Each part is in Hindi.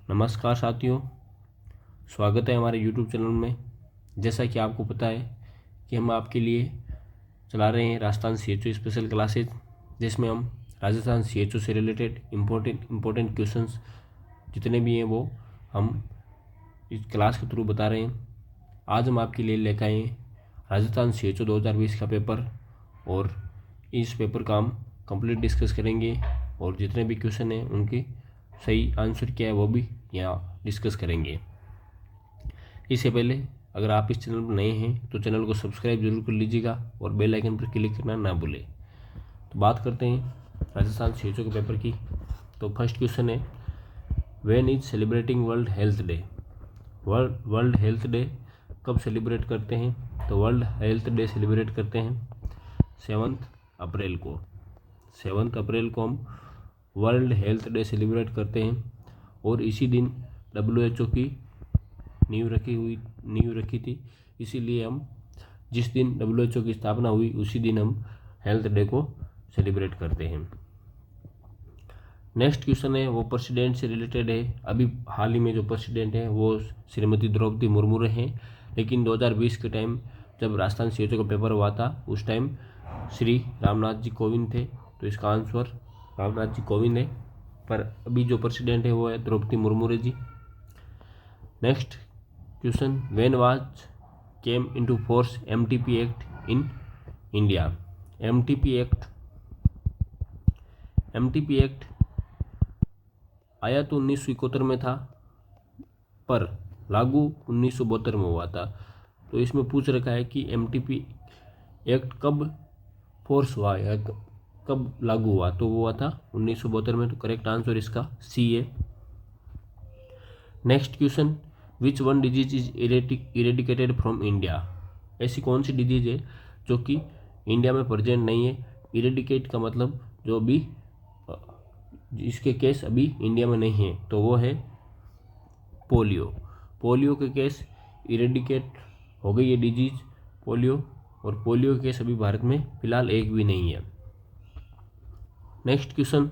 नमस्कार साथियों, स्वागत है हमारे YouTube चैनल में। जैसा कि आपको पता है कि हम आपके लिए चला रहे हैं राजस्थान CHO स्पेशल क्लासेज, जिसमें हम राजस्थान CHO से रिलेटेड इम्पोर्टेंट क्वेश्चंस जितने भी हैं वो हम इस क्लास के थ्रू बता रहे हैं। आज हम आपके लिए लेकर आए हैं राजस्थान CHO 2020 का पेपर, और इस पेपर का हम कंप्लीट डिस्कस करेंगे और जितने भी क्वेश्चन हैं उनकी सही आंसर क्या है वो भी यहाँ डिस्कस करेंगे। इससे पहले अगर आप इस चैनल पर नए हैं तो चैनल को सब्सक्राइब जरूर कर लीजिएगा और बेल आइकन पर क्लिक करना ना भूलें। तो बात करते हैं राजस्थान CHO के पेपर की। तो फर्स्ट क्वेश्चन है, when is celebrating world health day. World health day कब सेलिब्रेट करते हैं? तो वर्ल्ड हेल्थ डे सेलिब्रेट करते हैं 7 अप्रैल को। 7 अप्रैल को हम वर्ल्ड हेल्थ डे सेलिब्रेट करते हैं, और इसी दिन WHO की नींव रखी थी। इसीलिए हम जिस दिन WHO की स्थापना हुई उसी दिन हम हेल्थ डे को सेलिब्रेट करते हैं। नेक्स्ट क्वेश्चन है वो प्रेसिडेंट से रिलेटेड है। अभी हाल ही में जो प्रेसिडेंट है वो श्रीमती द्रौपदी मुर्मू हैं, लेकिन 2020 के टाइम जब राजस्थान CHO का पेपर हुआ था उस टाइम श्री रामनाथ जी कोविंद थे। तो इसका आंसर रामनाथ जी कोविंद है, पर अभी जो प्रेसिडेंट है वो है Draupadi Murmu ji. Next question, when was came into force MTP act in India. MTP act आया तो 1971 में था, पर लागू 1972 में हुआ था। तो इसमें पूछ रखा है कि MTP एक्ट कब फोर्स हुआ या कब लागू हुआ, तो वो हुआ था 1972 में। तो करेक्ट आंसर इसका C है। Next question, which one disease is eradicated from India. ऐसी कौन सी डिजीज है जो कि इंडिया में प्रेजेंट नहीं है? इरेडिकेट का मतलब जो अभी इसके केस अभी इंडिया में नहीं है, तो वो है पोलियो के केस इरेडिकेट हो गई ये डिजीज पोलियो, और पोलियो के केस अभी भारत में फिलहाल एक भी नहीं है। Next question,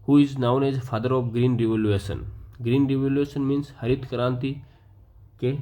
who is known as father of green revolution. Green revolution means हरित क्रांति के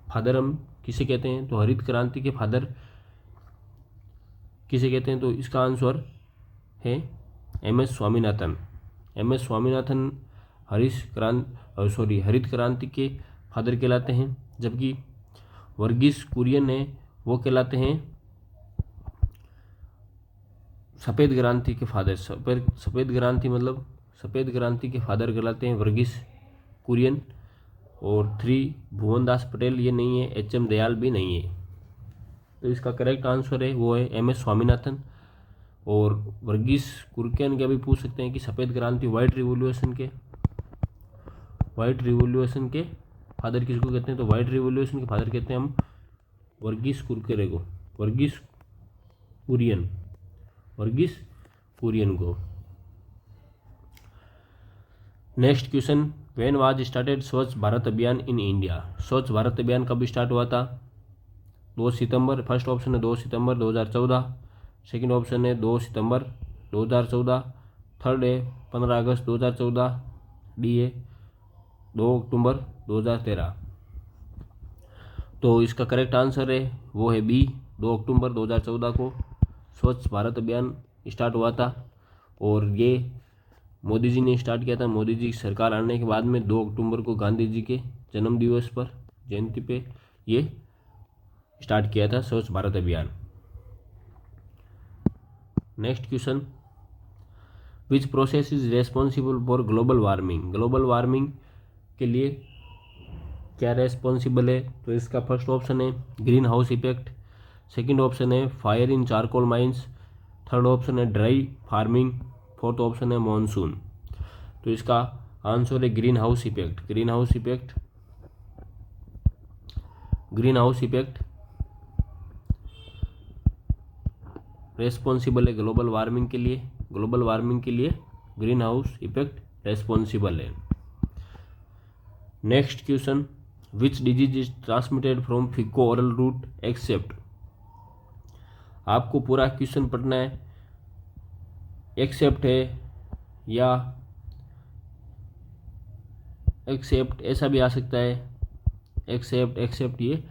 फादर हम किसे कहते हैं? तो हरित क्रांति के फादर किसे कहते हैं? तो इसका आंसर है MS स्वामीनाथन। MS स्वामीनाथन हरित क्रांति के फादर कहलाते हैं, जबकि वर्गीस कुरियन है वो कहलाते हैं सफ़ेद क्रांति के फादर। सफ़ेद क्रांति के फादर कहलाते हैं वर्गीस कुरियन। और 3 भुवनदास पटेल ये नहीं है, HM दयाल भी नहीं है। तो इसका करेक्ट आंसर है वो है MS स्वामीनाथन। और वर्गीस कुरियन का भी पूछ सकते हैं कि सफ़ेद क्रांति व्हाइट रिवोल्यूशन के फादर किसको कहते हैं? तो व्हाइट रिवोल्यूशन के फादर कहते हैं हम वर्गीस कुरियन को। Next question, when was started स्वच्छ भारत अभियान इन इंडिया। स्वच्छ भारत अभियान कब स्टार्ट हुआ था? 2 सितंबर। फर्स्ट ऑप्शन है 2 सितंबर 2014, सेकंड ऑप्शन है 2 सितंबर 2014, थर्ड है 15 अगस्त 2014, डी है 2 अक्टूबर 2013। तो इसका करेक्ट आंसर है वो है बी, 2 अक्टूबर 2014 को स्वच्छ भारत अभियान स्टार्ट हुआ था। और ये मोदी जी ने स्टार्ट किया था। मोदी जी की सरकार आने के बाद में 2 अक्टूबर को गांधी जी के जन्म दिवस पर, जयंती पे ये स्टार्ट किया था Swachh Bharat Abhiyan. Next question, which process is responsible for global warming. Global warming के लिए क्या रेस्पॉन्सिबल है? तो इसका फर्स्ट ऑप्शन है greenhouse effect, second option है fire in charcoal mines, third option है ड्राई फार्मिंग, फोर्थ ऑप्शन है मॉनसून। तो इसका आंसर है ग्रीन हाउस इफेक्ट रेस्पॉन्सिबल है ग्लोबल वार्मिंग के लिए ग्रीन हाउस इफेक्ट रेस्पॉन्सिबल है। Next question, which disease is transmitted from फीको oral route except. आपको पूरा क्वेश्चन पढ़ना है। एक्सेप्ट है या एक्सेप्ट ऐसा भी आ सकता है, एक्सेप्ट। ये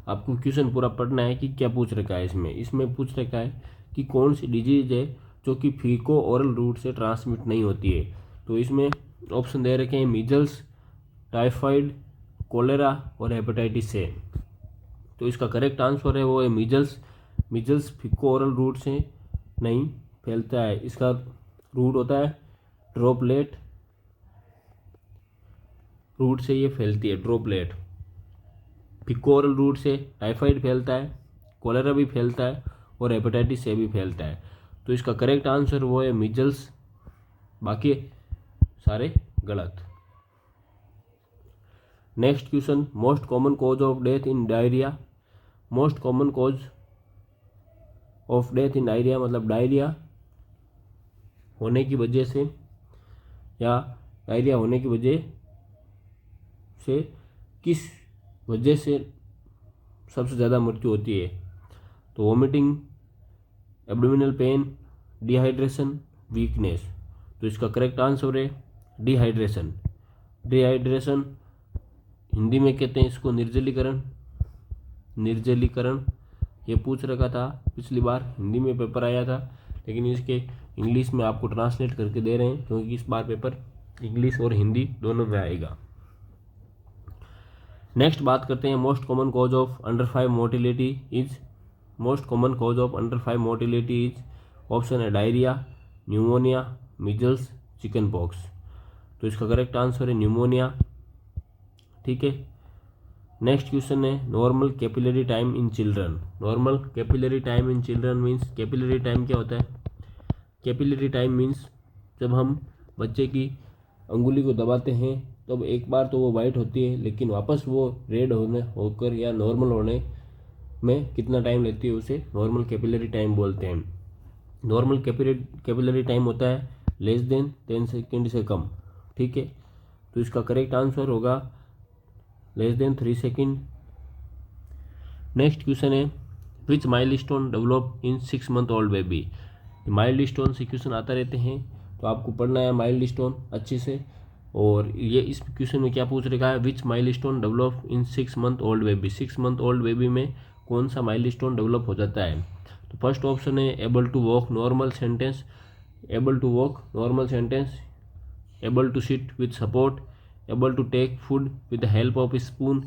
आपको क्वेश्चन पूरा पढ़ना है कि क्या पूछ रखा है इसमें पूछ रखा है कि कौन सी डिजीज है जो कि फीको ओरल रूट से ट्रांसमिट नहीं होती है। तो इसमें ऑप्शन दे रखे हैं मीजल्स, टाइफाइड, कोलेरा और हेपेटाइटिस ए। तो इसका करेक्ट आंसर है वो है मीजल्स फीको ओरल रूट से नहीं फैलता है। इसका रूट होता है ड्रॉपलेट, रूट से ये फैलती है ड्रॉपलेट। फीको ओरल रूट से टाइफाइड फैलता है, कोलेरा भी फैलता है और हेपेटाइटिस ए भी फैलता है। तो इसका करेक्ट आंसर वो है मीजल्स, बाकी सारे गलत। Next question, most common cause of death in diarrhoea. Most common cause of death in diarrhoea मतलब डायरिया होने की वजह से या डायरिया होने की वजह से किस वजह से सबसे ज़्यादा मृत्यु होती है। तो vomiting, abdominal pain, dehydration, weakness. तो इसका करेक्ट आंसर है डिहाइड्रेशन। डिहाइड्रेशन हिंदी में कहते हैं इसको निर्जलीकरण। ये पूछ रखा था पिछली बार, हिंदी में पेपर आया था, लेकिन इसके इंग्लिश में आपको ट्रांसलेट करके दे रहे हैं क्योंकि इस बार पेपर इंग्लिश और हिंदी दोनों में आएगा। नेक्स्ट बात करते हैं most common cause of under 5 mortality is. Most common cause of under 5 mortality is, option है diarrhoea, pneumonia, measles, chickenpox. तो इसका करेक्ट आंसर है न्यूमोनिया। ठीक है। नेक्स्ट क्वेश्चन है normal capillary time in children. Normal capillary time in children means, capillary time क्या होता है? कैपिलरी टाइम मीन्स जब हम बच्चे की अंगुली को दबाते हैं तब एक बार तो वो वाइट होती है, लेकिन वापस वो रेड होकर या नॉर्मल होने में कितना टाइम लेती है, उसे नॉर्मल कैपिलरी टाइम बोलते हैं। नॉर्मल कैपिलरी टाइम होता है लेस देन 10 सेकेंड से कम। ठीक है। तो इसका करेक्ट आंसर होगा less than 3 second. Next question है which milestone develop in 6 month old baby. Milestone से क्वेश्चन आता रहते हैं, तो आपको पढ़ना है माइलस्टोन अच्छे से। और ये इस क्वेश्चन में क्या पूछ रखा है, which milestone develop in 6 month old baby. 6 month old baby में कौन सा माइलस्टोन डेवलप हो जाता है? तो फर्स्ट ऑप्शन है able to walk normal sentence, able to walk normal sentence, able to sit with support, able to take food with the help of spoon,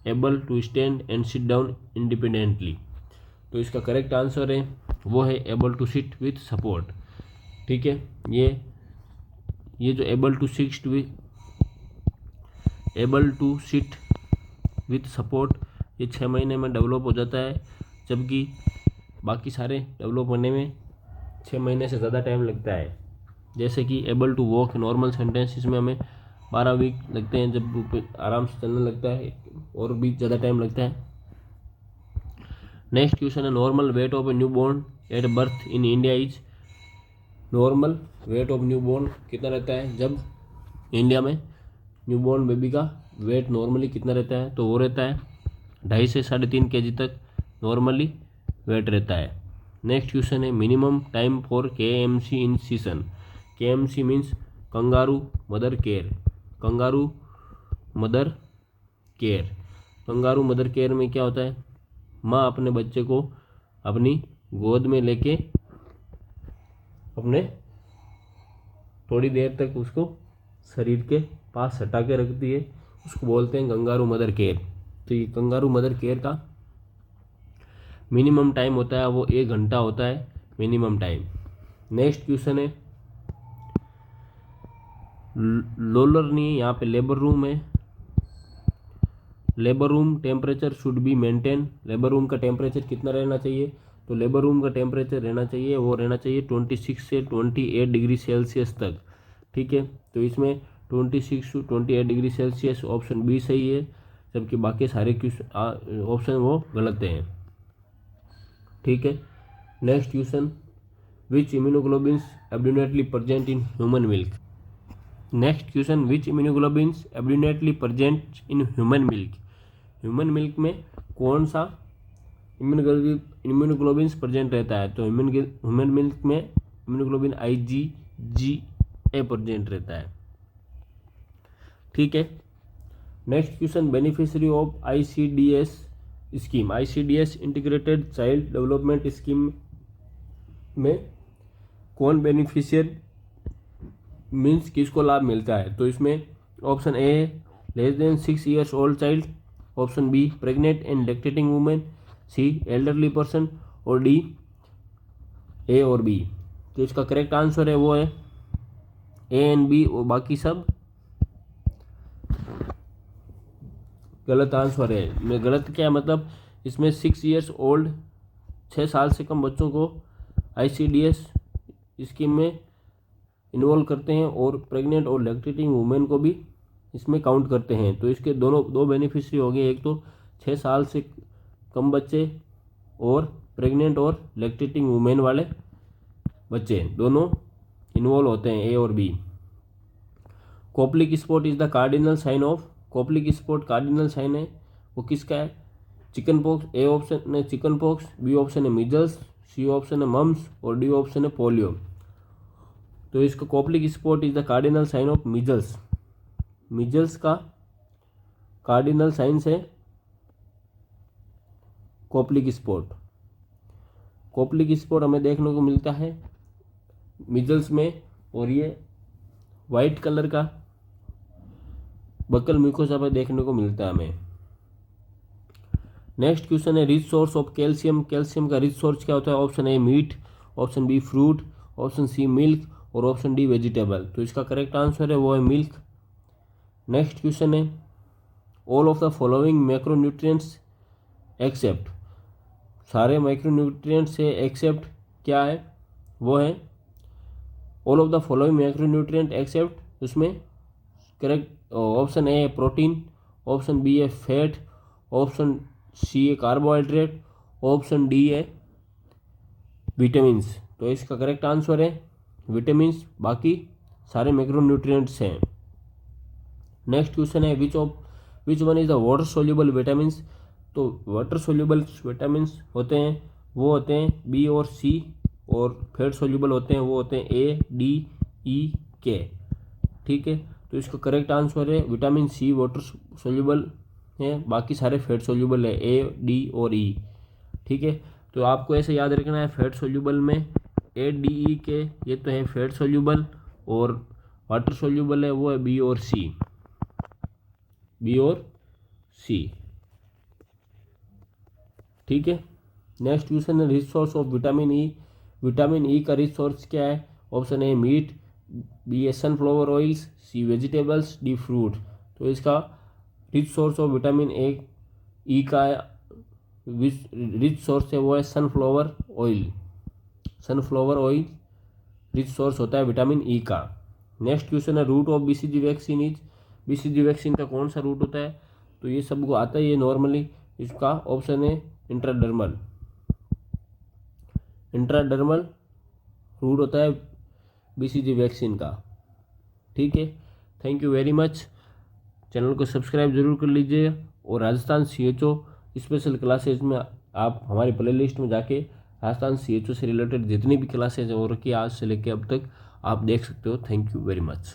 able to stand and sit down independently. तो इसका करेक्ट आंसर है वो है able to sit with support. ठीक है। ये जो able to sit with support ये 6 महीने में डेवलप हो जाता है, जबकि बाकी सारे डेवलप होने में 6 महीने से ज़्यादा टाइम लगता है। जैसे कि able to walk normal sentence, इसमें हमें 12 वीक लगते हैं जब आराम से चलने लगता है, और भी ज़्यादा टाइम लगता है। नेक्स्ट क्वेश्चन है normal weight of a new born at birth in India is. Normal weight of new born कितना रहता है जब इंडिया में न्यू बॉर्न बेबी का वेट नॉर्मली कितना रहता है? तो वो रहता है 2.5 से 3.5 kg तक नॉर्मली वेट रहता है। नेक्स्ट क्वेश्चन है minimum time for KMC in season. KMC means kangaroo mother care. Kangaroo mother care में क्या होता है, माँ अपने बच्चे को अपनी गोद में लेके अपने थोड़ी देर तक उसको शरीर के पास हटा के रखती है, उसको बोलते हैं कंगारू मदर केयर। तो ये कंगारू मदर केयर का मिनिमम टाइम होता है वो 1 घंटा होता है मिनिमम टाइम। नेक्स्ट क्वेश्चन है लोलर नहीं है, यहाँ पे लेबर रूम है। Labour room temperature should be maintain. Labour room का टेम्परेचर कितना रहना चाहिए? तो लेबर रूम का टेम्परेचर रहना चाहिए 26 से 28 डिग्री सेल्सियस तक। ठीक है। तो इसमें 26 to 28 degree Celsius option B सही है, जबकि बाकी सारे ऑप्शन वो गलत हैं। ठीक है। Next question which immunoglobins abundantly present in human milk. Next question which immunoglobins abundantly present in human milk. Human milk में कौन सा इम्यूनोग्लोबिन्स प्रेजेंट रहता है? तो ह्यूमन मिल्क में इम्यूनोग्लोबिन IgGA प्रेजेंट रहता है। ठीक है। Next question, beneficiary of ICDS स्कीम। ICDS integrated child development scheme में कौन बेनिफिशियर मीन्स किसको लाभ मिलता है? तो इसमें option A less than 6 years old child, option B pregnant and lactating women, C elderly person, और डी ए और बी। तो इसका करेक्ट आंसर है वो है ए एंड बी, और बाकी सब गलत आंसर है। मैं गलत क्या मतलब, इसमें 6 years ओल्ड 6 साल से कम बच्चों को ICDS स्कीम में इन्वॉल्व करते हैं और प्रेग्नेंट और लैक्टेटिंग वुमेन को भी इसमें काउंट करते हैं। तो इसके दो बेनिफिशियरी हो गए, एक तो 6 साल से कम बच्चे और प्रेग्नेंट और लैक्टेटिंग वुमेन वाले बच्चे दोनों इन्वॉल्व होते हैं, ए और B. Koplik spot is the cardinal sign of, Koplik spot cardinal sign है वो किसका है? Chicken pox. ए ऑप्शन है चिकन पॉक्स, बी ऑप्शन है मीजल्स, सी ऑप्शन है मम्स, और डी ऑप्शन है पोलियो। तो इसका Koplik spot is the cardinal sign of measles. Measles का कार्डिनल साइंस है कोप्लिक स्पॉट। कोप्लिक स्पॉट हमें देखने को मिलता है मीजल्स में, और ये वाइट कलर का बकल म्यूकोसा पर देखने को मिलता है हमें। नेक्स्ट क्वेश्चन है rich source of calcium. Calcium का रिच सोर्स क्या होता है? Option A meat, option B fruit, option C milk, और ऑप्शन डी वेजिटेबल। तो इसका करेक्ट आंसर है वो है मिल्क। नेक्स्ट क्वेश्चन है all of the following macronutrients except, सारे माइक्रोन्यूट्रिएंट्स से एक्सेप्ट क्या है? वो है all of the following macronutrient except, उसमें करेक्ट ऑप्शन ए है प्रोटीन, ऑप्शन बी है फैट, ऑप्शन सी है कार्बोहाइड्रेट, ऑप्शन डी है विटामिन्स। तो इसका करेक्ट आंसर है विटामिन्स, बाकी सारे मैक्रोन्यूट्रिएंट्स हैं। नेक्स्ट क्वेश्चन है which one is the water soluble vitamins. तो वाटर सोल्यूबल विटामिन्स होते हैं वो होते हैं बी और सी, और फैट सोल्यूबल होते हैं वो होते हैं ए डी ई के। ठीक है, तो इसका करेक्ट आंसर है विटामिन सी वाटर सोल्यूबल है, बाकी सारे फैट सोल्यूबल है ए डी और ई। ठीक है, तो आपको ऐसे याद रखना है फैट सोल्यूबल में ए डी ई के ये तो है फैट सोल्यूबल, और वाटर सोल्यूबल है वो है बी और सी, बी और सी। ठीक है, नेक्स्ट क्वेश्चन है rich source of vitamin E. Vitamin E का रिच सोर्स क्या है? Option A meat, B a sunflower oils, C vegetables, D fruit. तो इसका rich source of vitamin E का रिच सोर्स है वो है sunflower oil. Sunflower oil rich source होता है विटामिन ई का। नेक्स्ट क्वेश्चन है root of BCG vaccine is. BCG vaccine का कौन सा रूट होता है? तो ये सबको आता है ये नॉर्मली, इसका ऑप्शन है इंट्राडर्मल। इंट्राडर्मल रूट होता है BCG वैक्सीन का। ठीक है, thank you very much. Channel को सब्सक्राइब जरूर कर लीजिए, और राजस्थान CHO स्पेशल क्लासेज में आप हमारी प्लेलिस्ट में जाके राजस्थान CHO से रिलेटेड जितनी भी क्लासेज हो रखी है आज से लेकर अब तक आप देख सकते हो। Thank you very much.